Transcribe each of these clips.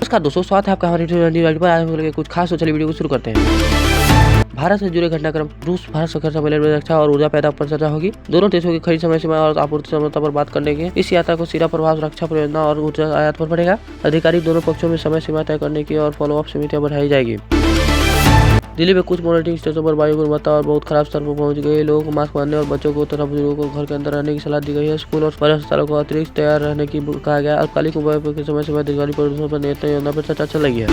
नमस्कार दोस्तों, स्वागत है आपका हमारे यूट्यूब पर। आज कुछ खास तो चलिए वीडियो को शुरू करते हैं। भारत से जुड़े घटनाक्रम, रूस भारत शिखर सम्मेलन में रक्षा और ऊर्जा पैदा पर चर्चा होगी। दोनों देशों की खरीद समय सीमा और आपूर्ति क्षमता पर बात करने के इस यात्रा को सीधा प्रभाव रक्षा परियोजना और ऊर्जा आयात पर पड़ेगा। अधिकारी दोनों पक्षों में समय सीमा तय करने की और फॉलोअप समितियां बढ़ाई जाएगी। दिल्ली में कुछ मॉनिटरिंग स्टेशनों पर वायु गुणवत्ता और बहुत खराब स्तर पर पहुंच गई। लोगों को मास्क पहनने और बच्चों को तथा बुजुर्गों को घर के अंदर रहने की सलाह दी गई है। स्कूल और अस्पतालों को अतिरिक्त तैयार रहने की कहा गया। अल्पकालिक उपायों के समय सीमा दिवाली प्रदूषण पर नियंत्रण योजना पर चर्चा चल रही है।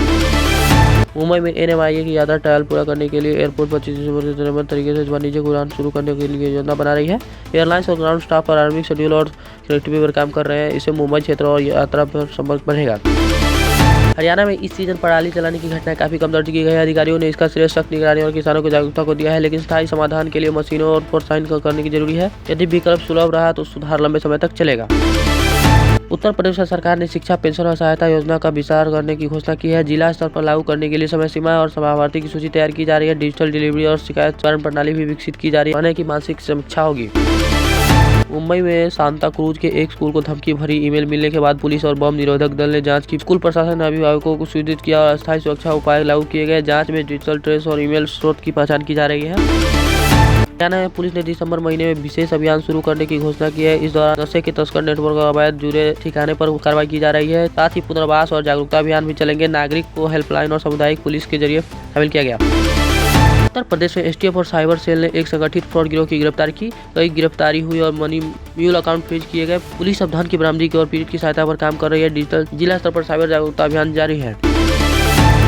मुंबई में NMIA की यात्रा ट्रायल पूरा करने के लिए एयरपोर्ट 25 दिसंबर से नियमित तरीके से वाणिज्यिक उड़ान शुरू करने के लिए योजना बना रही है। एयरलाइंस और ग्राउंड स्टाफ प्रारंभिक शेड्यूल और कनेक्टिविटी पर काम कर रहे हैं। इससे मुंबई क्षेत्र और यात्रा पर संपर्क बढ़ेगा। हरियाणा में इस सीजन पराली जलाने की घटनाएं काफी कम दर्ज की गई है। अधिकारियों ने इसका श्रेय सख्त निगरानी और किसानों को जागरूकता को दिया है, लेकिन स्थायी समाधान के लिए मशीनों और प्रोत्साहन करने की जरूरी है। यदि विकल्प सुलभ रहा तो सुधार लंबे समय तक चलेगा। उत्तर प्रदेश सरकार ने शिक्षा, पेंशन और सहायता योजना का विस्तार करने की घोषणा की है। जिला स्तर पर लागू करने के लिए समय सीमा और लाभार्थी की सूची तैयार की जा रही है। डिजिटल डिलीवरी और शिकायत निवारण प्रणाली भी विकसित की जा रही है। की मानसिक समीक्षा होगी। मुंबई में सांता क्रूज के एक स्कूल को धमकी भरी ईमेल मिलने के बाद पुलिस और बम निरोधक दल ने जांच की। स्कूल प्रशासन ने अभिभावकों को सूचित किया और अस्थायी सुरक्षा उपाय लागू किए गए। जांच में डिजिटल ट्रेस और ईमेल स्रोत की पहचान की जा रही है। हरियाणा में पुलिस ने दिसंबर महीने में विशेष अभियान शुरू करने की घोषणा की है। इस दौरान नशे के तस्कर नेटवर्क और अवैध जुड़े ठिकाने पर कार्रवाई की जा रही है। साथ ही पुनर्वास और जागरूकता अभियान भी चलेंगे। नागरिक को हेल्पलाइन और सामुदायिक पुलिस के जरिए शामिल किया गया। उत्तर प्रदेश में STF और साइबर सेल ने एक संगठित फ्रॉड गिरोह की गिरफ्तारी की। कई गिरफ्तारी हुई और मनी म्यूल अकाउंट फ्रीज किए गए। पुलिस सावधान की बरामदगी की और पीड़ित की सहायता पर काम कर रही है। डिजिटल जिला स्तर पर साइबर जागरूकता अभियान जारी है।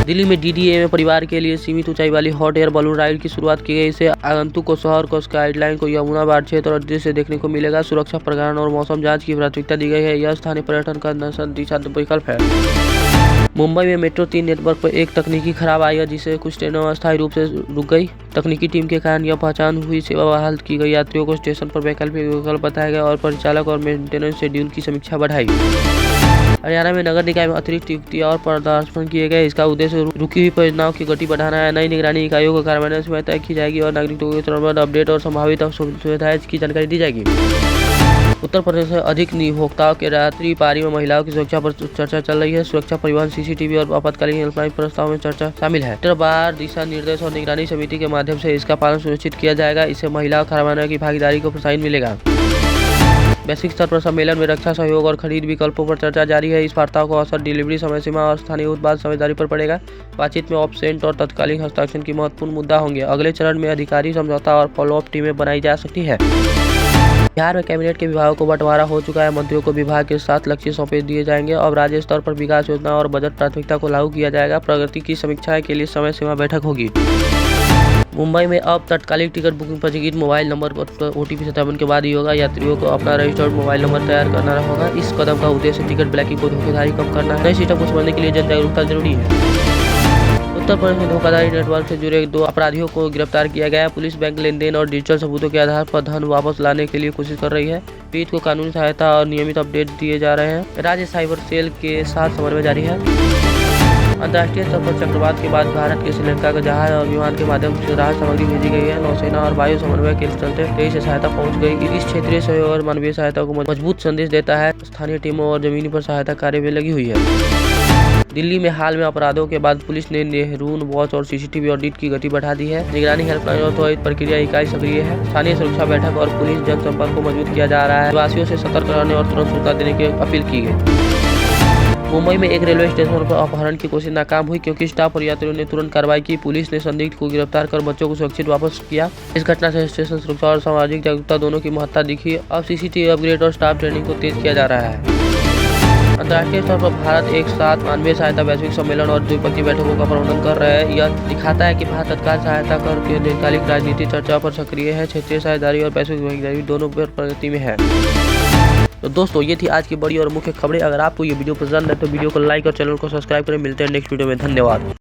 दिल्ली में DDA में परिवार के लिए सीमित ऊंचाई वाली हॉट एयर बलून राइड की शुरुआत की गई। इससे आगंतुक को शहर को गाइडलाइन को यमुना बाढ़ क्षेत्र और दृश्य देखने को मिलेगा। सुरक्षा प्रकरण और मौसम जांच की प्राथमिकता दी गई है। यह स्थानीय पर्यटन का दिशा विकल्प है। मुंबई में मेट्रो 3 नेटवर्क पर एक तकनीकी खराब आई है, जिससे कुछ ट्रेनें अस्थायी रूप से रुक गई। तकनीकी टीम के कारण यह पहचान हुई। सेवा बहाल की गई। यात्रियों को स्टेशन पर वैकल्पिक विकल्प बताया गया और परिचालक और मेंटेनेंस शेड्यूल की समीक्षा बढ़ाई। हरियाणा में नगर निकाय में अतिरिक्त युक्तियां और पदार्पण किए गए। इसका उद्देश्य रुकी हुई परियोजनाओं की गति बढ़ाना है। नई निगरानी इकाइयों को कार्यान्वयन समय तय की जाएगी और नागरिकों को चरणबद्ध अपडेट और संभावित सुविधाएं की जानकारी दी जाएगी। उत्तर प्रदेश में अधिक नियोक्ताओं के रात्रि पारी में महिलाओं की सुरक्षा पर चर्चा चल रही है। सुरक्षा, परिवहन, CCTV और आपातकालीन हेल्पलाइन प्रस्ताव में चर्चा शामिल है। बार दिशा निर्देश और निगरानी समिति के माध्यम से इसका पालन सुनिश्चित किया जाएगा। इससे महिलाओं कार्यान्वयन की भागीदारी को प्रोत्साहन मिलेगा। वैश्विक स्तर पर सम्मेलन में रक्षा सहयोग और खरीद विकल्पों पर चर्चा जारी है। इस वार्ता को असर डिलीवरी समय सीमा और स्थानीय उत्पाद समझदारी पर पड़ेगा। बातचीत में ऑप्शेंट और तत्कालीन हस्ताक्षर की महत्वपूर्ण मुद्दा होंगे। अगले चरण में अधिकारी समझौता और फॉलोअप टीमें बनाई जा सकती है। बिहार में कैबिनेट के विभागों को बंटवारा हो चुका है। मंत्रियों को विभाग के साथ लक्ष्य सौंपे दिए जाएंगे। अब राज्य स्तर पर विकास योजना और बजट प्राथमिकता को लागू किया जाएगा। प्रगति की समीक्षा के लिए समय सीमा बैठक होगी। मुंबई में अब तत्कालिक टिकट बुकिंग पंजीकृत मोबाइल नंबर पर OTP सत्यापन के बाद ही होगा। यात्रियों को अपना रजिस्टर्ड मोबाइल नंबर तैयार करना होगा। इस कदम का उद्देश्य टिकट ब्लैकिंग को धोखाधड़ी कम करना है। नए सिस्टम को समझने के लिए जन जागरूकता जरूरी है। उत्तर प्रदेश में धोखाधड़ी नेटवर्क से जुड़े 2 अपराधियों को गिरफ्तार किया गया है। पुलिस बैंक लेनदेन और डिजिटल सबूतों के आधार पर धन वापस लाने के लिए कोशिश कर रही है। पीड़ित को कानूनी सहायता और नियमित अपडेट दिए जा रहे हैं। राज्य साइबर सेल के साथ समन्वय जारी है। अंतर्राष्ट्रीय स्तर पर चक्रवात के बाद भारत के श्रीलंका का जहाज और विमान के माध्यम से राहत सामग्री भेजी गई है। नौसेना और वायु समन्वय के चलते तेजी से सहायता पहुंच गई। इस क्षेत्रीय सहयोग और मानवीय सहायता को मजबूत संदेश देता है। स्थानीय टीमों और जमीनी पर सहायता कार्य में लगी हुई है। दिल्ली में हाल में अपराधों के बाद पुलिस ने नेहरू वॉच और CCTV ऑडिट की गति बढ़ा दी है। निगरानी हेल्पलाइन और त्वरित प्रक्रिया इकाई सक्रिय है। स्थानीय सुरक्षा बैठक और पुलिस जनसंपर्क को मजबूत किया जा रहा है। निवासियों से सतर्क रहने और तुरंत सूचना देने की अपील की गई। मुंबई में एक रेलवे स्टेशन पर अपहरण की कोशिश नाकाम हुई, क्योंकि स्टाफ और यात्रियों ने तुरंत कार्रवाई की। पुलिस ने संदिग्ध को गिरफ्तार कर बच्चों को सुरक्षित वापस किया। इस घटना से स्टेशन सुरक्षा और सामाजिक जागरूकता दोनों की महत्ता दिखी। अब CCTV अपग्रेड और स्टाफ ट्रेनिंग को तेज किया जा रहा है। अंतर्राष्ट्रीय स्तर पर भारत एक साथ मानवीय सहायता वैश्विक सम्मेलन और द्विपक्षीय बैठकों का प्रबंधन कर रहा है। यह दिखाता है कि भारत तत्काल सहायता करके दीर्घकालिक राजनीतिक चर्चा पर सक्रिय है। क्षेत्रीय साझेदारी और वैश्विक भागीदारी दोनों पर प्रगति में है। तो दोस्तों, ये थी आज की बड़ी और मुख्य खबरें। अगर आपको ये वीडियो पसंद है तो वीडियो को लाइक और चैनल को सब्सक्राइब करें। मिलते हैं नेक्स्ट वीडियो में। धन्यवाद।